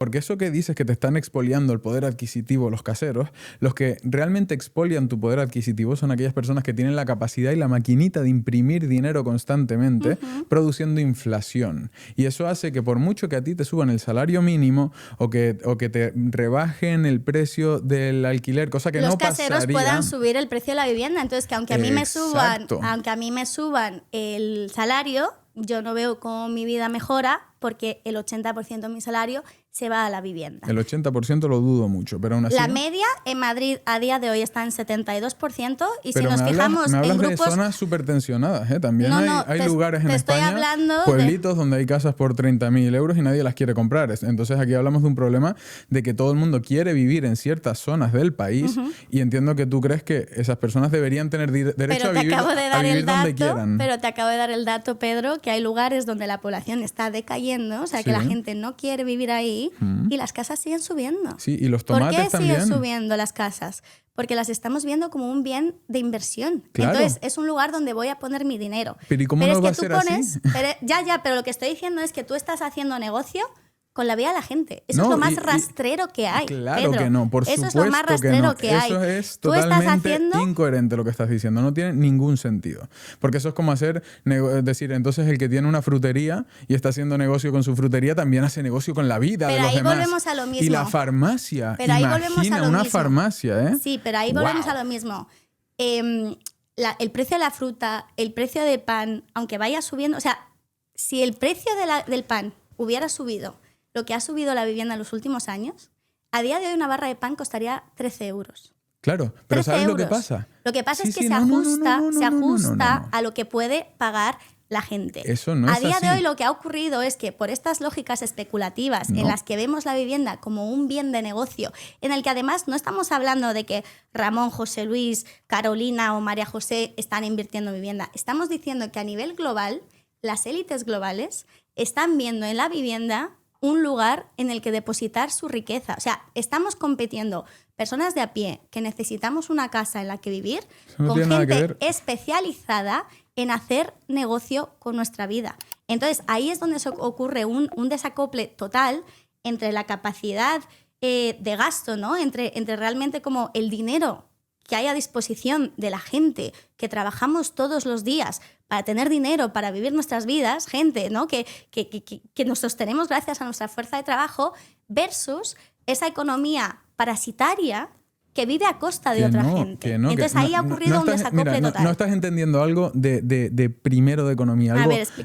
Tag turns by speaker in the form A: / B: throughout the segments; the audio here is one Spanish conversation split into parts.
A: Porque eso que dices que te están expoliando el poder adquisitivo los caseros, los que realmente expolian tu poder adquisitivo son aquellas personas que tienen la capacidad y la maquinita de imprimir dinero constantemente, produciendo inflación. Y eso hace que por mucho que a ti te suban el salario mínimo o que te rebajen el precio del alquiler, cosa que no pasaría...
B: Los caseros puedan subir el precio de la vivienda. Entonces, que aunque a mí me suban el salario, yo no veo cómo mi vida mejora porque el 80% de mi salario se va a la vivienda.
A: El 80% lo dudo mucho, pero aún así...
B: La media en Madrid a día de hoy está en 72% y
A: pero
B: si nos fijamos
A: me hablas
B: en grupos...
A: de zonas súper tensionadas, ¿eh? También hay lugares en España, pueblitos donde hay casas por 30.000 euros y nadie las quiere comprar. Entonces aquí hablamos de un problema de que todo el mundo quiere vivir en ciertas zonas del país y entiendo que tú crees que esas personas deberían tener derecho a vivir donde quieran.
B: Pero te acabo de dar el dato, Pedro, que hay lugares donde la población está decayendo, o sea, que la gente no quiere vivir ahí y las casas siguen subiendo.
A: Sí, y los tomates
B: también. ¿Por qué siguen
A: también
B: subiendo las casas? Porque las estamos viendo como un bien de inversión.
A: Claro.
B: Entonces, es un lugar donde voy a poner mi dinero.
A: Pero ¿y cómo no va a ser así?
B: Pero lo que estoy diciendo es que tú estás haciendo negocio con la vida de la gente. Eso es lo más rastrero que hay.
A: Claro,
B: Pedro.
A: que no, por supuesto.
B: Eso es lo más rastrero que hay.
A: Eso es totalmente incoherente lo que estás diciendo. No tiene ningún sentido. Porque eso es como decir, entonces el que tiene una frutería y está haciendo negocio con su frutería también hace negocio con la vida de los demás.
B: Pero ahí volvemos a lo mismo.
A: Y la farmacia.
B: Pero ahí volvemos a lo mismo.
A: Farmacia, ¿eh?
B: Sí, pero ahí volvemos a lo mismo. El precio de la fruta, el precio del pan, aunque vaya subiendo... O sea, si el precio del pan hubiera subido lo que ha subido la vivienda en los últimos años, a día de hoy una barra de pan costaría 13 euros.
A: Claro, pero ¿sabes lo que pasa?
B: Lo que pasa es que se ajusta a lo que puede pagar la gente.
A: Eso no es
B: a día
A: así.
B: de hoy lo que ha ocurrido es que por estas lógicas especulativas en las que vemos la vivienda como un bien de negocio, en el que además no estamos hablando de que Ramón, José Luis, Carolina o María José están invirtiendo en vivienda. Estamos diciendo que a nivel global, las élites globales están viendo en la vivienda un lugar en el que depositar su riqueza. O sea, estamos compitiendo personas de a pie que necesitamos una casa en la que vivir con gente especializada en hacer negocio con nuestra vida. Entonces, ahí es donde ocurre un desacople total entre la capacidad de gasto, ¿no? Entre realmente como el dinero que hay a disposición de la gente que trabajamos todos los días para tener dinero, para vivir nuestras vidas, gente, ¿no? que nos sostenemos gracias a nuestra fuerza de trabajo, versus esa economía parasitaria que vive a costa de otra gente. Entonces ahí ha ocurrido un desacople total.
A: No estás entendiendo algo de primero de economía,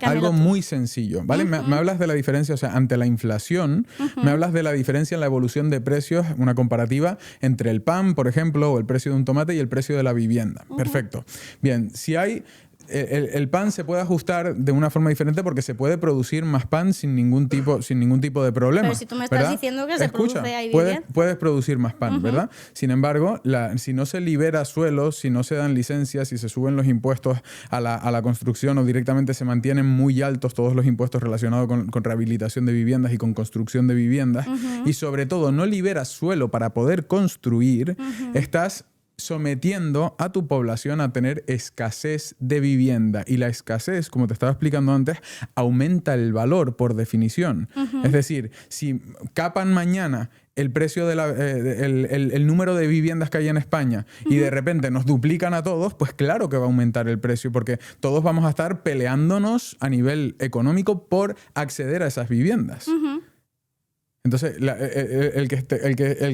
A: algo muy sencillo, ¿vale? Me hablas de la diferencia, o sea, ante la inflación, me hablas de la diferencia en la evolución de precios, una comparativa entre el pan, por ejemplo, o el precio de un tomate y el precio de la vivienda. Perfecto. Bien, si hay... El pan se puede ajustar de una forma diferente porque se puede producir más pan sin ningún tipo de problema.
B: Pero si tú me estás diciendo que se produce ahí bien.
A: Puedes producir más pan, ¿verdad? Sin embargo, si no se libera suelo, si no se dan licencias, si se suben los impuestos a la construcción o directamente se mantienen muy altos todos los impuestos relacionados con rehabilitación de viviendas y con construcción de viviendas, y sobre todo no liberas suelo para poder construir, estás sometiendo a tu población a tener escasez de vivienda. Y la escasez, como te estaba explicando antes, aumenta el valor por definición. Es decir, si capan mañana el precio el número de viviendas que hay en España y de repente nos duplican a todos, pues claro que va a aumentar el precio porque todos vamos a estar peleándonos a nivel económico por acceder a esas viviendas. Entonces, el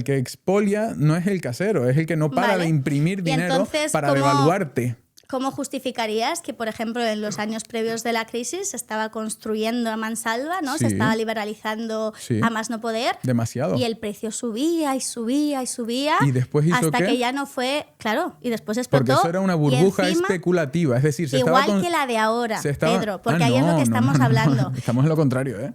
A: que expolia no es el casero, es el que no para de imprimir dinero entonces, para devaluarte.
B: ¿Cómo justificarías que, por ejemplo, en los años previos de la crisis se estaba construyendo a mansalva, ¿no?
A: Sí.
B: Se estaba liberalizando a más no poder.
A: Demasiado.
B: Y el precio subía y subía y subía.
A: Y después hizo
B: hasta que ya no fue... Claro, y después explotó.
A: Porque eso era una burbuja especulativa. Es decir,
B: igual que la de ahora, Pedro, porque ahí es lo que estamos hablando.
A: Estamos en lo contrario, ¿eh?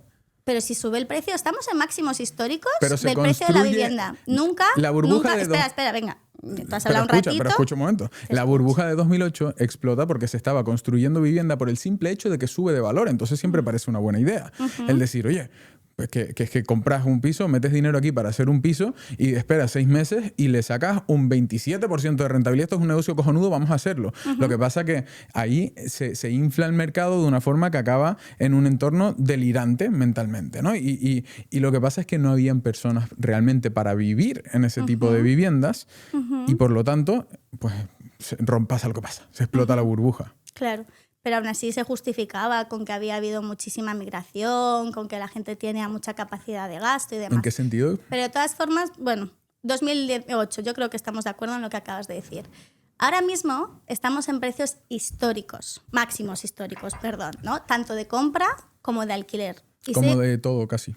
B: Pero si sube el precio, estamos en máximos históricos del precio de la vivienda. Nunca,
A: la burbuja
B: nunca... Espera, venga. Te has hablado un ratito.
A: Pero escucha un momento. La burbuja de 2008 explota porque se estaba construyendo vivienda por el simple hecho de que sube de valor. Entonces siempre parece una buena idea. El decir, oye, Que es que compras un piso, metes dinero aquí para hacer un piso y esperas 6 meses y le sacas un 27% de rentabilidad. Esto es un negocio cojonudo, vamos a hacerlo. Lo que pasa que ahí se infla el mercado de una forma que acaba en un entorno delirante mentalmente, ¿no? Y lo que pasa es que no habían personas realmente para vivir en ese tipo de viviendas y por lo tanto, pues pasa lo que pasa, se explota la burbuja.
B: Claro. Pero aún así se justificaba con que había habido muchísima migración, con que la gente tenía mucha capacidad de gasto y demás.
A: ¿En qué sentido?
B: Pero de todas formas, bueno, 2018, yo creo que estamos de acuerdo en lo que acabas de decir. Ahora mismo estamos en precios históricos, máximos históricos, perdón, ¿no? Tanto de compra como de alquiler.
A: Como de todo, casi.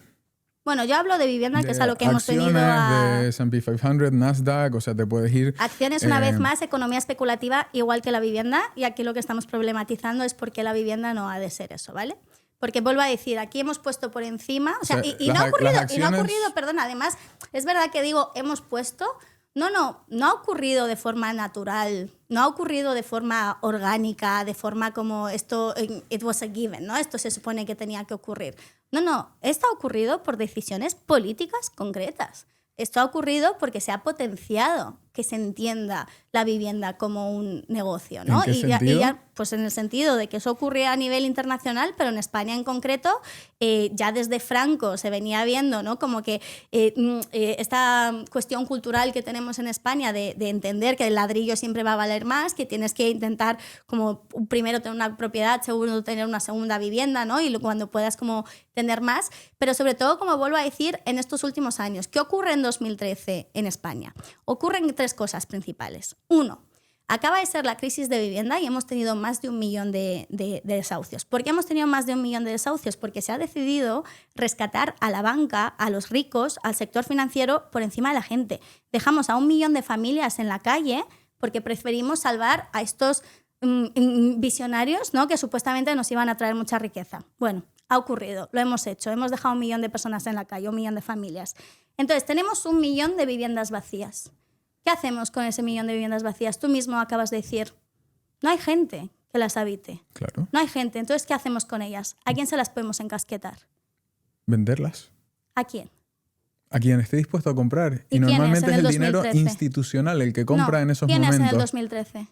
B: Bueno, yo hablo de vivienda, que es a lo que hemos venido a...
A: de S&P 500, Nasdaq, o sea, te puedes ir...
B: Acciones, una vez más, economía especulativa, igual que la vivienda, y aquí lo que estamos problematizando es por qué la vivienda no ha de ser eso, ¿vale? Porque vuelvo a decir, aquí hemos puesto por encima... O sea, y no ha ocurrido, perdón, además, es verdad que digo, hemos puesto... No ha ocurrido de forma natural, no ha ocurrido de forma orgánica, de forma como esto, it was a given, ¿no? Esto se supone que tenía que ocurrir. No, esto ha ocurrido por decisiones políticas concretas. Esto ha ocurrido porque se ha potenciado que se entienda la vivienda como un negocio, ¿no?
A: ¿En qué sentido?
B: Pues en el sentido de que eso ocurría a nivel internacional, pero en España en concreto, ya desde Franco se venía viendo, ¿no? Como que esta cuestión cultural que tenemos en España de entender que el ladrillo siempre va a valer más, que tienes que intentar como primero tener una propiedad, segundo tener una segunda vivienda, ¿no? Y cuando puedas como tener más, pero sobre todo, como vuelvo a decir, en estos últimos años. ¿Qué ocurre en 2013 en España? Ocurren 3 cosas principales. 1, acaba de ser la crisis de vivienda y hemos tenido más de 1 millón de desahucios. ¿Por qué hemos tenido más de 1 millón de desahucios? Porque se ha decidido rescatar a la banca, a los ricos, al sector financiero por encima de la gente. Dejamos a 1 millón de familias en la calle porque preferimos salvar a estos visionarios, ¿no? Que supuestamente nos iban a traer mucha riqueza. Bueno, ha ocurrido, lo hemos hecho. Hemos dejado 1 millón de personas en la calle, 1 millón de familias. Entonces, tenemos 1 millón de viviendas vacías. ¿Qué hacemos con ese 1 millón de viviendas vacías? Tú mismo acabas de decir, no hay gente que las habite.
A: Claro.
B: No hay gente. Entonces, ¿qué hacemos con ellas? ¿A quién se las podemos encasquetar?
A: ¿Venderlas?
B: ¿A quién?
A: A quien esté dispuesto a comprar. Y normalmente es el dinero institucional el que compra en esos momentos.
B: ¿Quién es en el 2013?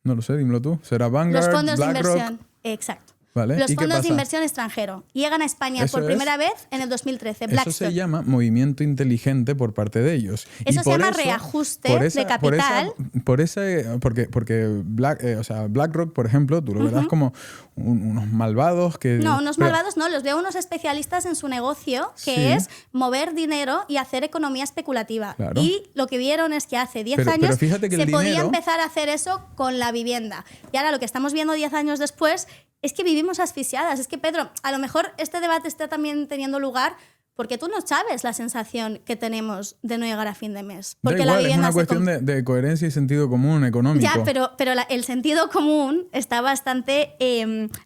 A: No lo sé, dímelo tú. ¿Será Vanguard,
B: los fondos
A: BlackRock?
B: De inversión. Exacto.
A: ¿Vale?
B: Los fondos de inversión extranjero llegan a España por primera vez en el 2013.
A: Eso se llama movimiento inteligente por parte de ellos.
B: Eso se llama reajuste de capital.
A: Porque BlackRock, por ejemplo, tú lo verás como unos malvados que...
B: No, unos malvados no, los veo unos especialistas en su negocio, que es mover dinero y hacer economía especulativa.
A: Claro.
B: Y lo que vieron es que hace 10 años se podía empezar a hacer eso con la vivienda. Y ahora lo que estamos viendo 10 años después es que vivimos asfixiadas. Es que, Pedro, a lo mejor este debate está también teniendo lugar porque tú no sabes la sensación que tenemos de no llegar a fin de mes. Porque
A: da igual,
B: la vivienda
A: es una cuestión de coherencia y sentido común económico.
B: Ya, pero el sentido común está bastante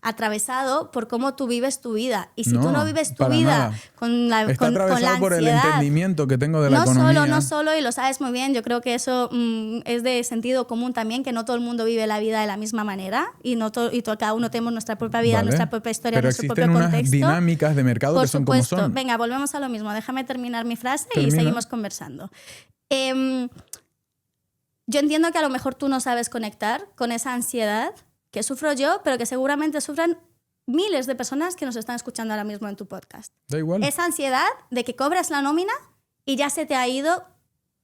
B: atravesado por cómo tú vives tu vida. Y si tú no vives tu vida con la
A: está atravesado
B: con la
A: por el entendimiento que tengo de la economía.
B: No solo, y lo sabes muy bien, yo creo que eso es de sentido común también, que no todo el mundo vive la vida de la misma manera y cada uno tenemos nuestra propia vida, nuestra propia historia, nuestro propio contexto.
A: Pero existen unas dinámicas de mercado que son como son.
B: Venga, volvemos a lo mismo. Déjame terminar mi frase y seguimos conversando. Yo entiendo que a lo mejor tú no sabes conectar con esa ansiedad que sufro yo, pero que seguramente sufran miles de personas que nos están escuchando ahora mismo en tu podcast.
A: Da igual.
B: Esa ansiedad de que cobras la nómina y ya se te ha ido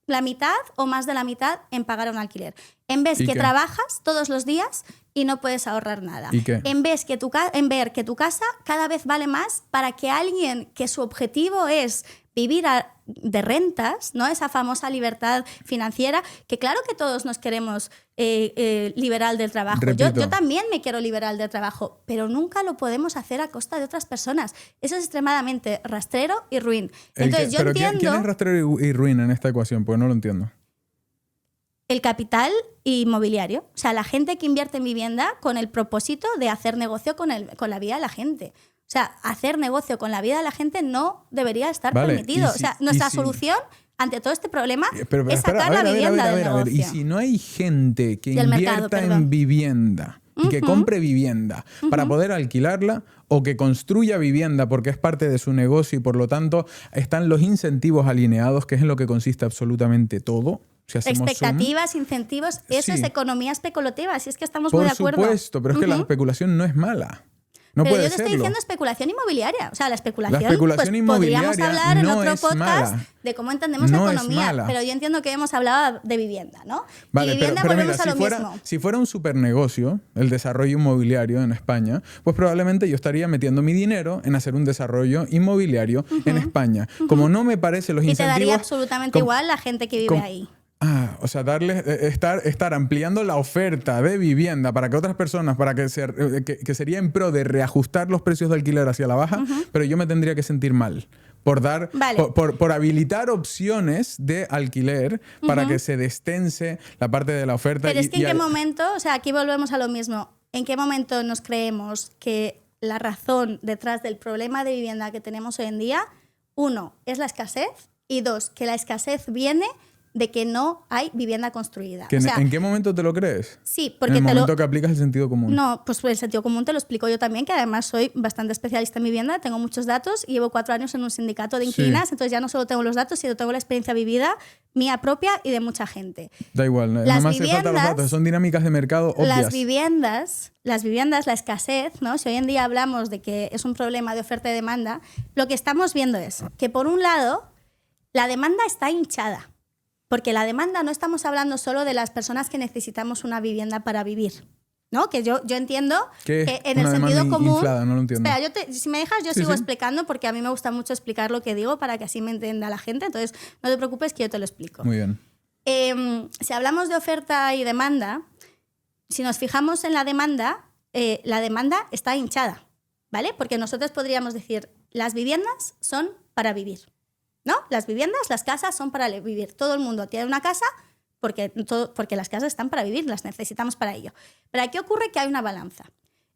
B: la mitad o más de la mitad en pagar un alquiler. En vez que trabajas todos los días y no puedes ahorrar nada.
A: ¿Y qué?
B: En ver que tu casa cada vez vale más para que alguien que su objetivo es vivir de rentas, ¿no? Esa famosa libertad financiera, que claro que todos nos queremos liberar del trabajo. Yo también me quiero liberar del trabajo, pero nunca lo podemos hacer a costa de otras personas. Eso es extremadamente rastrero y ruin. Entonces, yo entiendo...
A: ¿Quién es rastrero y ruin en esta ecuación? Pues no lo entiendo.
B: El capital inmobiliario. O sea, la gente que invierte en vivienda con el propósito de hacer negocio con la vida de la gente. O sea, hacer negocio con la vida de la gente no debería estar permitido. O sea, nuestra solución ante todo este problema es sacar la vivienda del negocio.
A: Y si no hay gente que invierta en vivienda y que compre vivienda para poder alquilarla o que construya vivienda porque es parte de su negocio y por lo tanto están los incentivos alineados, que es en lo que consiste absolutamente todo. Si hacemos
B: expectativas, incentivos, eso es economía especulativa, si es que estamos
A: por
B: muy de acuerdo.
A: Por supuesto, pero es que la especulación no es mala. No
B: pero
A: puede
B: yo te estoy
A: serlo.
B: diciendo especulación inmobiliaria. O sea, la especulación
A: especulación inmobiliaria
B: podríamos hablar en
A: no
B: otro
A: es
B: podcast
A: mala.
B: de cómo entendemos
A: No
B: la
A: es
B: economía.
A: mala.
B: Pero yo entiendo que hemos hablado de vivienda, ¿no?
A: Vale,
B: y vivienda
A: pero
B: volvemos
A: mira,
B: a lo mismo.
A: si fuera un supernegocio, el desarrollo inmobiliario en España, pues probablemente yo estaría metiendo mi dinero en hacer un desarrollo inmobiliario en España. Como no me parece los
B: y
A: incentivos...
B: te daría absolutamente igual la gente que vive ahí.
A: O sea, estar ampliando la oferta de vivienda para que otras personas, para que sería en pro de reajustar los precios de alquiler hacia la baja, pero yo me tendría que sentir mal por dar, por habilitar opciones de alquiler para que se destense la parte de la oferta.
B: Pero es que en qué momento, o sea, aquí volvemos a lo mismo, ¿en qué momento nos creemos que la razón detrás del problema de vivienda que tenemos hoy en día, uno, es la escasez y dos, que la escasez viene de que no hay vivienda construida? O sea,
A: ¿En qué momento te lo crees?
B: Sí, porque
A: en el momento que aplicas el sentido común.
B: No, pues el sentido común te lo explico yo también, que además soy bastante especialista en vivienda, tengo muchos datos y llevo 4 años en un sindicato de inquilinas, entonces ya no solo tengo los datos, sino tengo la experiencia vivida, mía propia y de mucha gente.
A: Da igual, no me hace falta los datos, son dinámicas de mercado obvias.
B: Las viviendas, la escasez, ¿no? Si hoy en día hablamos de que es un problema de oferta y demanda, lo que estamos viendo es que por un lado la demanda está hinchada. Porque la demanda no estamos hablando solo de las personas que necesitamos una vivienda para vivir, ¿no? Que yo entiendo que en el sentido común...
A: Inflada, no lo entiendo.
B: Espera, si me dejas yo sigo explicando porque a mí me gusta mucho explicar lo que digo para que así me entienda la gente. Entonces, no te preocupes que yo te lo explico.
A: Muy bien.
B: Si hablamos de oferta y demanda, si nos fijamos en la demanda está hinchada, ¿vale? Porque nosotros podríamos decir, las viviendas son para vivir. ¿No? Las viviendas, las casas son para vivir. Todo el mundo tiene una casa porque las casas están para vivir, las necesitamos para ello. Pero aquí ocurre que hay una balanza.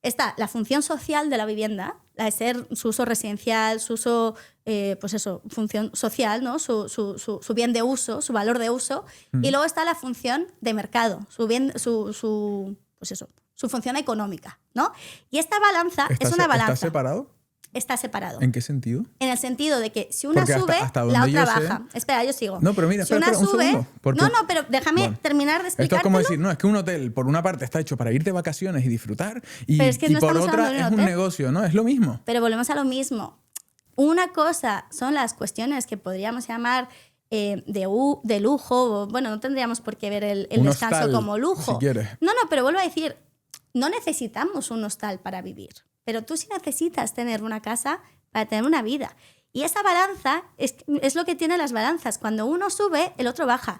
B: Está la función social de la vivienda, la de ser su uso residencial, su uso, función social, ¿no? Su bien de uso, su valor de uso. Y luego está la función de mercado, su función económica, ¿no? Y esta balanza es una balanza.
A: ¿Está separado?
B: Está separado.
A: ¿En qué sentido?
B: En el sentido de que si una sube,
A: hasta
B: la otra baja. Espera, yo sigo.
A: No, pero mira,
B: si una sube,
A: un segundo.
B: No, pero déjame terminar de explicártelo.
A: Esto es como decir, no, es que un hotel, por una parte, está hecho para ir de vacaciones y disfrutar, y por otra es un negocio, ¿no? Es lo mismo.
B: Pero volvemos a lo mismo. Una cosa son las cuestiones que podríamos llamar de lujo. Bueno, no tendríamos por qué ver el descanso
A: hostal,
B: como lujo.
A: Si quieres.
B: No, pero vuelvo a decir, no necesitamos un hostal para vivir. Pero tú sí necesitas tener una casa para tener una vida. Y esa balanza es lo que tienen las balanzas. Cuando uno sube, el otro baja.